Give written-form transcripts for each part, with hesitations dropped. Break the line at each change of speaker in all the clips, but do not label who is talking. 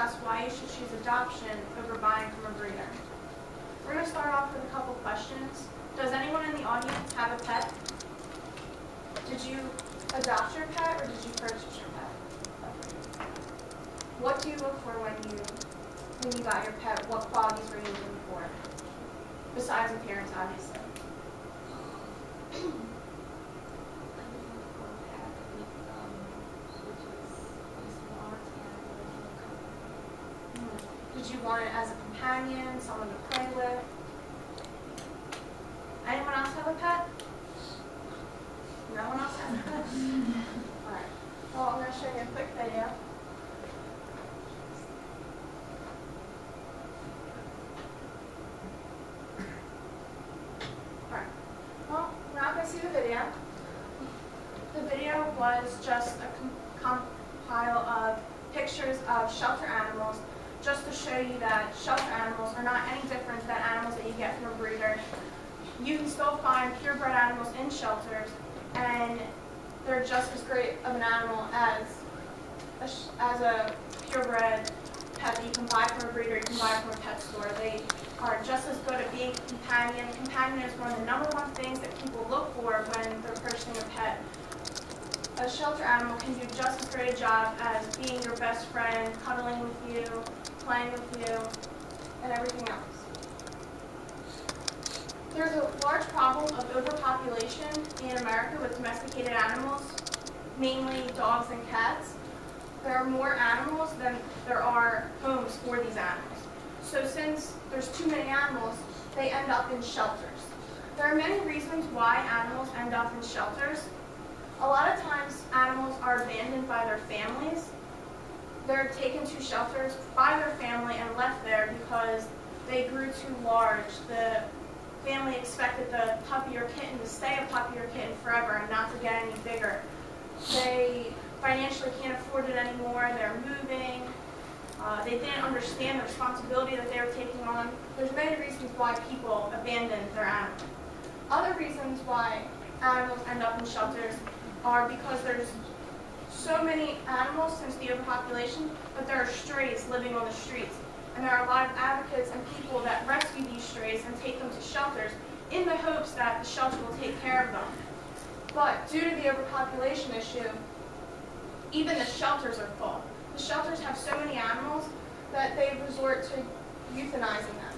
discuss why you should choose adoption over buying from a breeder. We're going to start off with a couple questions. Does anyone in the audience have a pet? Did you adopt your pet or did you purchase your pet? What do you look for when you got your pet? What qualities were you looking for? Besides appearance, obviously. Did you want it as a companion, someone to play with? Anyone else have a pet? No one else has a pet? Alright. Well, I'm going to show you a quick video. Alright. Well, we're not going to see the video. The video was just a compile of pictures of shelter animals, just to show you that shelter animals are not any different than animals that you get from a breeder. You can still find purebred animals in shelters, and they're just as great of an animal as a purebred pet that you can buy from a breeder, you can buy from a pet store. They are just as good at being a companion. Companion is one of the #1 things that people look for when they're purchasing a pet. A shelter animal can do just as great a job as being your best friend, cuddling with you, playing with you, and everything else. There's a large problem of overpopulation in America with domesticated animals, mainly dogs and cats. There are more animals than there are homes for these animals. So since there's too many animals, they end up in shelters. There are many reasons why animals end up in shelters. A lot of times, animals are abandoned by their families. They're taken to shelters by their family and left there because they grew too large. The family expected the puppy or kitten to stay a puppy or kitten forever and not to get any bigger. They financially can't afford it anymore. They're moving. They didn't understand the responsibility that they were taking on. There's many reasons why people abandon their animals. Other reasons why animals end up in shelters are because there's so many animals since the overpopulation, but there are strays living on the streets. And there are a lot of advocates and people that rescue these strays and take them to shelters in the hopes that the shelter will take care of them. But due to the overpopulation issue, even the shelters are full. The shelters have so many animals that they resort to euthanizing them.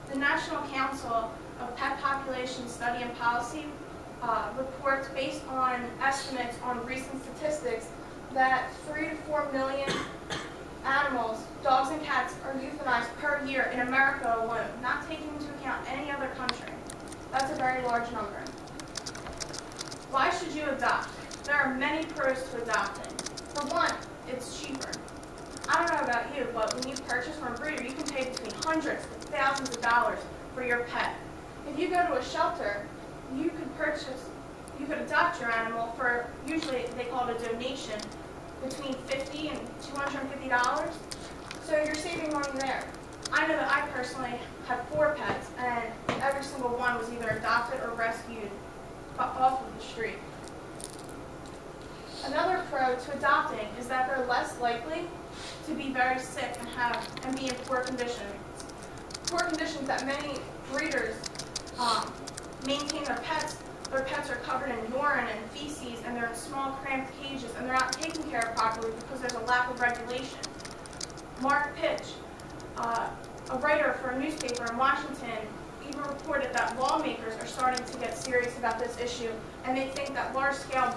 The National Council of Pet Population Study and Policy reports based on estimates on recent statistics that 3 to 4 million animals, dogs and cats, are euthanized per year in America alone, not taking into account any other country. That's a very large number. Why should you adopt? There are many pros to adopting. For one, it's cheaper. I don't know about you, but when you purchase from a breeder, you can pay between hundreds to thousands of dollars for your pet. If you go to a shelter, you could adopt your animal for, usually they call it a donation, between $50 and $250. So you're saving money there. I know that I personally have 4 pets, and every single one was either adopted or rescued off of the street. Another pro to adopting is that they're less likely to be very sick and be in poor conditions. Poor conditions that many breeders maintain their pets. Their pets are covered in urine and feces, and they're in small, cramped cages, and they're not taken care of properly because there's a lack of regulation. Mark Pitch, a writer for a newspaper in Washington, even reported that lawmakers are starting to get serious about this issue, and they think that large-scale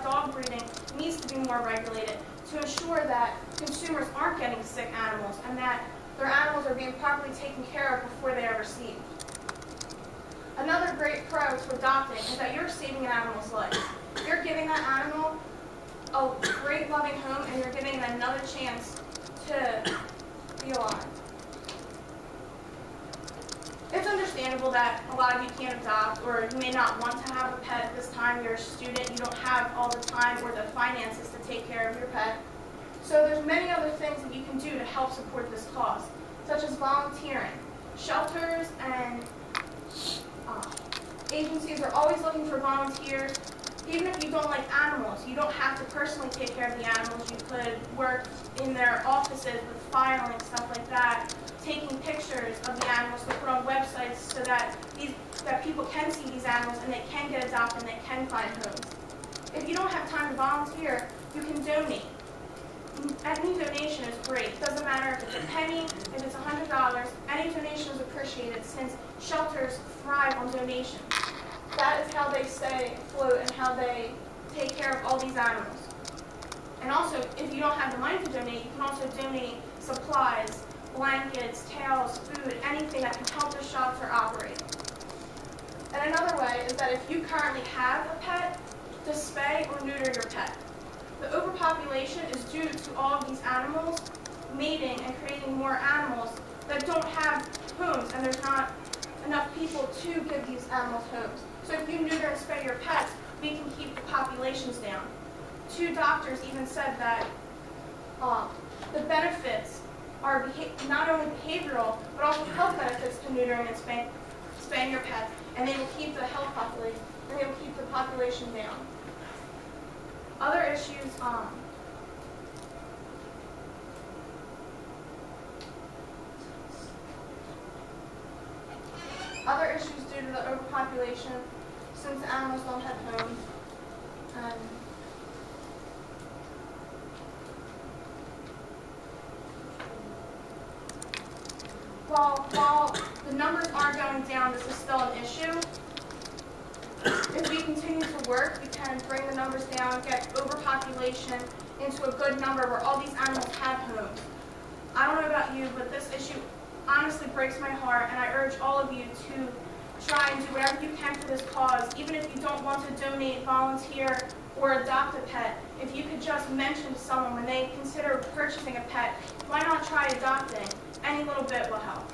dog breeding needs to be more regulated to ensure that consumers aren't getting sick animals and that their animals are being properly taken care of before they are received. Another great pro to adopting is that you're saving an animal's life. You're giving that animal a great loving home, and you're giving it another chance to be alive. It's understandable that a lot of you can't adopt, or you may not want to have a pet at this time. You're a student, you don't have all the time or the finances to take care of your pet. So there's many other things that you can do to help support this cause, such as volunteering. shelters and agencies are always looking for volunteers. Even if you don't like animals, you don't have to personally take care of the animals. You could work in their offices with filing, stuff like that, taking pictures of the animals to put on websites so that people can see these animals and they can get adopted and they can find homes. If you don't have time to volunteer, you can donate. Any donation is great. It doesn't matter if it's a penny, if it's $100, any donation is appreciated since shelters thrive on donations. That is how they stay afloat and how they take care of all these animals. And also, if you don't have the money to donate, you can also donate supplies, blankets, towels, food, anything that can help the shelter operate. And another way is that if you currently have a pet, to spay or neuter your pet. The overpopulation is due to all of these animals mating and creating more animals that don't have homes, and there's not enough people to give these animals homes. So if you neuter and spay your pets, we can keep the populations down. 2 doctors even said that the benefits are not only behavioral, but also health benefits to neutering and spaying your pets, and they will keep the health population, and they will keep the population down. Other issues, due to the overpopulation, since the animals don't have homes, while the numbers are going down, this is still an issue. If we continue to work, we can bring the numbers down, get overpopulation into a good number where all these animals have homes. I don't know about you, but this issue honestly breaks my heart, and I urge all of you to try and do whatever you can for this cause. Even if you don't want to donate, volunteer, or adopt a pet, if you could just mention to someone when they consider purchasing a pet, why not try adopting? Any little bit will help.